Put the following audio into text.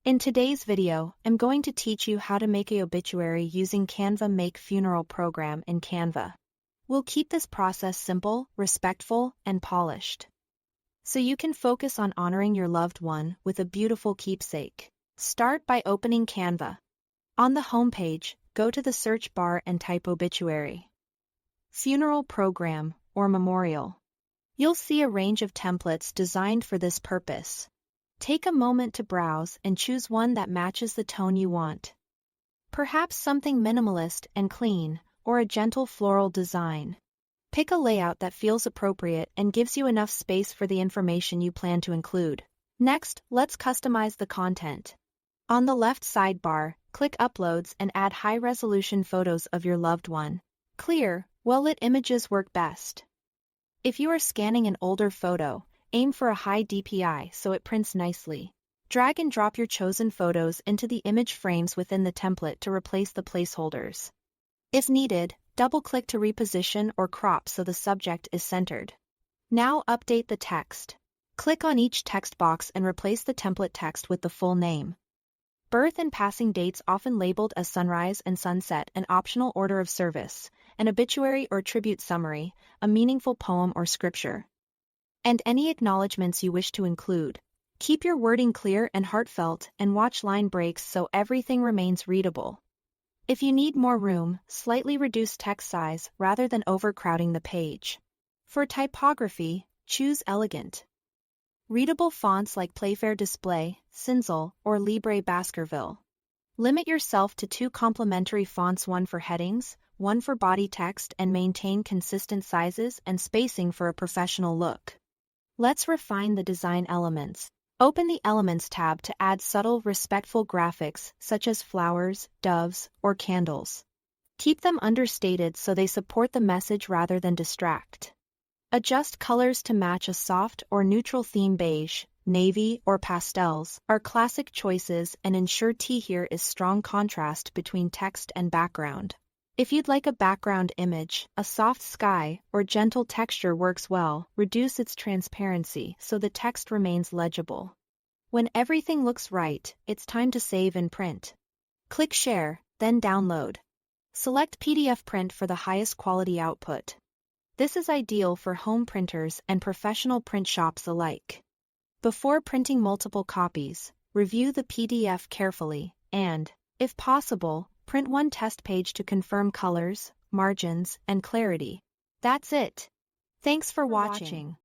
In today's video, I'm going to teach you how to make an obituary using Canva Make Funeral program in Canva. We'll keep this process simple, respectful, and polished, so you can focus on honoring your loved one with a beautiful keepsake. Start by opening Canva. On the home page, go to the search bar and type obituary, funeral program, or memorial. You'll see a range of templates designed for this purpose. Take a moment to browse and choose one that matches the tone you want. Perhaps something minimalist and clean, or a gentle floral design. Pick a layout that feels appropriate and gives you enough space for the information you plan to include. Next, let's customize the content. On the left sidebar, click Uploads and add high-resolution photos of your loved one. Clear, well-lit images work best. If you are scanning an older photo, aim for a high DPI so it prints nicely. Drag and drop your chosen photos into the image frames within the template to replace the placeholders. If needed, double-click to reposition or crop so the subject is centered. Now update the text. Click on each text box and replace the template text with the full name. Birth and passing dates often labeled as sunrise and sunset, an optional order of service, an obituary or tribute summary, a meaningful poem or scripture, and any acknowledgments you wish to include. Keep your wording clear and heartfelt and watch line breaks so everything remains readable. If you need more room, slightly reduce text size rather than overcrowding the page. For typography, choose elegant, readable fonts like Playfair Display, Cinzel, or Libre Baskerville. Limit yourself to 2 complementary fonts, one for headings, one for body text, and maintain consistent sizes and spacing for a professional look. Let's refine the design elements. Open the Elements tab to add subtle, respectful graphics such as flowers, doves, or candles. Keep them understated so they support the message rather than distract. Adjust colors to match a soft or neutral theme. Beige, navy, or pastels are classic choices, and ensure here is strong contrast between text and background. If you'd like a background image, a soft sky or gentle texture works well. Reduce its transparency so the text remains legible. When everything looks right, it's time to save and print. Click Share, then Download. Select PDF Print for the highest quality output. This is ideal for home printers and professional print shops alike. Before printing multiple copies, review the PDF carefully and, if possible, print one test page to confirm colors, margins, and clarity. That's it. Thanks for watching.